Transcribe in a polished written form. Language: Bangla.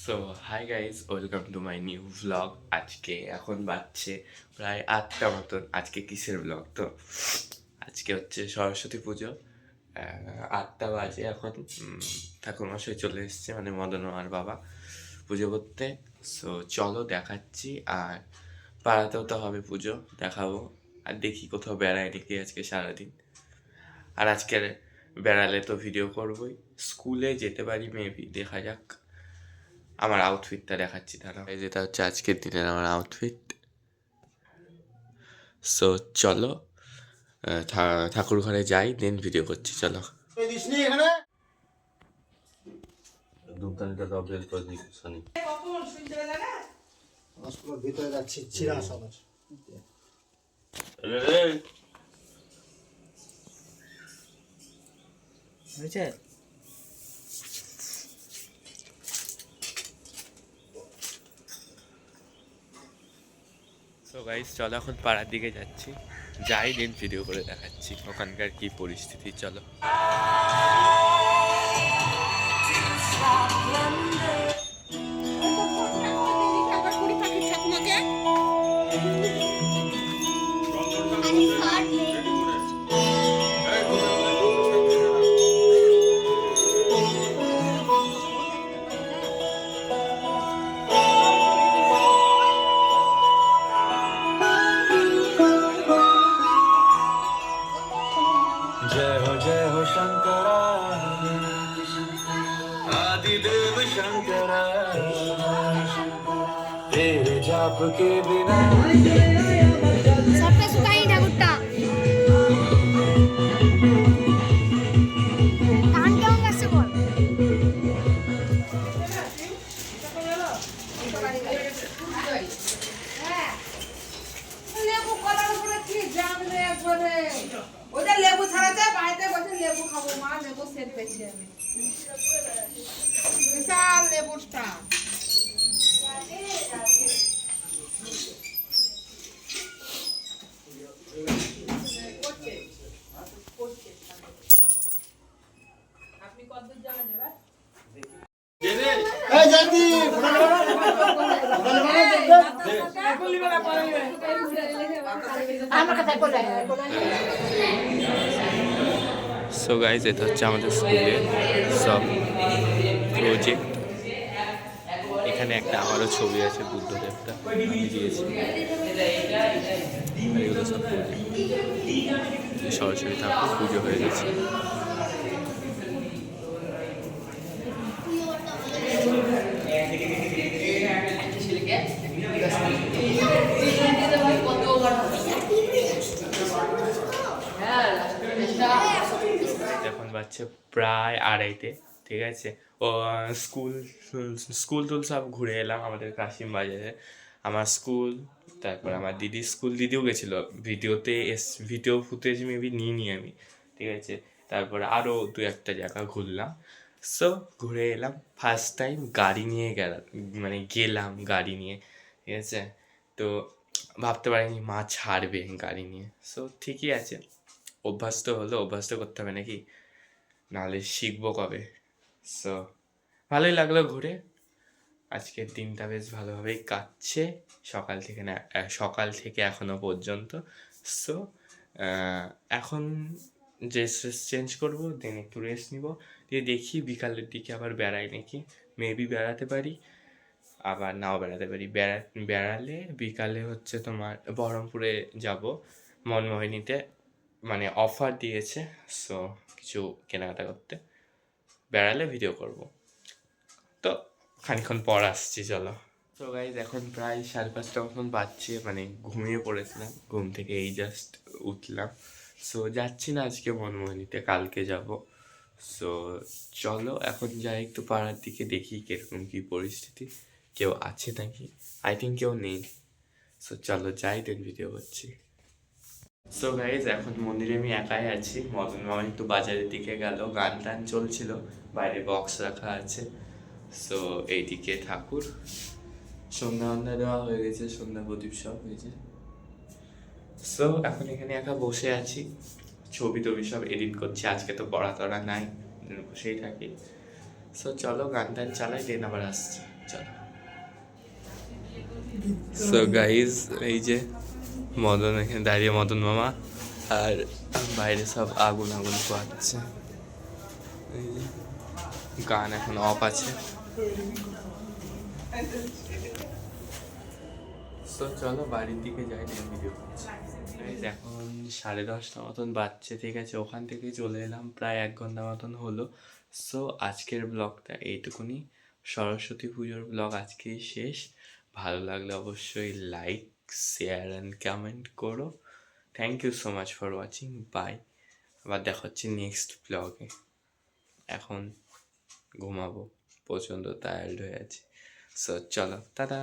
So hi guys, welcome to my new vlog. আজকে এখন বাজছে প্রায় 8টা মতন। আজকে কিসের ভ্লগ? তো আজকে হচ্ছে সরস্বতী পুজো। 8টা বাজে এখন। ঠাকুরমশাই চলে এসছে, মানে মদন আর বাবা পুজো করতে। সো চলো দেখাচ্ছি। আর পাড়াতেও তো হবে পুজো, দেখাবো। আর দেখি কোথাও বেড়ায় নাকি আজকে সারাদিন। আর আজকের বেড়ালে তো ভিডিও করবোই। স্কুলে যেতে পারি মেবি, দেখা যাক। আমার আউটফিটটা দেখাচ্ছি, দাঁড়াও। এই যেটা হচ্ছে আজকের দিনের আমার আউটফিট। সো চলো ঠাকুর ঘরে যাই, দেন ভিডিও করছি। চলো। ভিতরে যাচ্ছি চিরা সবার হয়েছে। সো গাইস, চলো এখন পাড়ার দিকে যাচ্ছি। যাই, দেন ভিডিও করে দেখাচ্ছি ওখানকার কি পরিস্থিতি। চলো। जय हो शंकरा आदिदेव शंकरा तेरे जाप के बिना सबके सुखाई ठाकुरटा গান কেমন লাগছে বল। লেবু কলার উপরে কি জাম রে একবারে। ওটা লেবু ছাড়া যায়, বাড়িতে বসে লেবু খাবো। মা লেবু সেট পেয়েছি আমি, বিশাল লেবুটা। আপনি কতদূর যাবেন এবার? এই জাতি আমার কথা বলে সো গাইজ, এটা হচ্ছে আমাদের স্কুলে সব প্রজেক্ট। এখানে একটা আমারও ছবি আছে, বুদ্ধদেবটা আমি দিয়েছি। আর এগুলো সব প্রজেক্ট। সরস্বতী ঠাকুর পুজো হয়ে গেছে। এখন বাজছে প্রায় 2:30, ঠিক আছে। ও স্কুল স্কুল টুল সব ঘুরে এলাম আমাদের কাশিম বাজারে। আমার স্কুল, তারপর আমার দিদির স্কুল। দিদিও গেছিলো, ভিডিও ফুটেজ মেবি নিইনি আমি, ঠিক আছে। তারপর আরও 2-1টা জায়গা ঘুরলাম। সো ঘুরে এলাম। ফার্স্ট টাইম গাড়ি নিয়ে গেলাম গাড়ি নিয়ে, ঠিক আছে। তো ভাবতে পারিনি মা ছাড়বে গাড়ি নিয়ে। সো ঠিকই আছে, অভ্যাস তো হলো, অভ্যাস তো করতে হবে নাকি, নাহলে শিখবো কবে। সো ভালোই লাগলো ঘুরে। আজকের দিনটা বেশ ভালোভাবেই কাটছে, সকাল থেকে এখনো পর্যন্ত। সো এখন ড্রেস চেঞ্জ করবো, দেন একটু রেস্ট নিব, দিয়ে দেখি বিকালের দিকে আবার বেড়াই নাকি। মেবি বেড়াতে পারি, আবার নাও বেড়াতে পারি। বেড়ালে বিকালে হচ্ছে তোমার বহরমপুরে যাব, মনমোহিনীতে, মানে অফার দিয়েছে। সো কিছু কেনাকাটা করতে, বেড়ালে ভিডিও করব। তো খানিক্ষণ পর আসছি, চলো। তো গাইজ, এখন প্রায় 5:30 মতন বাজছে, মানে ঘুমিয়ে পড়েছিলাম, ঘুম থেকে এই জাস্ট উঠলাম। সো যাচ্ছি না আজকে মনমোহিনীতে, কালকে যাব। সো চলো এখন যাই একটু পাড়ার দিকে, দেখি কিরকম কী পরিস্থিতি, কেউ আছে নাকি। আই থিঙ্ক কেউ নেই। সো চলো যাই, দেন ভিডিও করছি। সো গাইজ, এখন মন্দিরে আমি একাই আছি। মদন মামা একটু বাজারের দিকে গেল, গান টান চলছিল, বাইরে বক্স রাখা আছে। সো এইদিকে ঠাকুর, সন্ধ্যা দেওয়া হয়ে গেছে, সন্ধ্যা প্রদীপ সব হয়েছে। সো এখন এখানে একা বসে আছি, ছবি টবি সব এডিট করছি। আজকে তো পড়া টড়া নাই, বসেই থাকি। সো চলো গান টান চালাই, দেন আবার আসছি। চলো। সো গাইজ, এই যে মদন এখানে দাঁড়িয়ে, মদন মামা, আর বাইরে সব আগুন আগুন পোয়াচ্ছে। এই যে গান এখন অফ আছে। তো চলো বাড়ির দিকে যাই, ভিডিও করছি। Guys, এখন 10:30 মতন বাজছে, ঠিক আছে। ওখান থেকে চলে এলাম, প্রায় 1 ঘন্টা মতন হলো। সো আজকের ব্লগটা এইটুকুনি। সরস্বতী পুজোর ব্লগ আজকেই শেষ। ভালো লাগলে অবশ্যই লাইক, শেয়ার অ্যান্ড কমেন্ট করো। Thank you so much for watching, bye. আবার দেখা হচ্ছে নেক্সট ব্লগে। এখন ঘুমাবো, প্রচণ্ড টায়ার্ড হয়ে আছি। সো চলো, টাটা।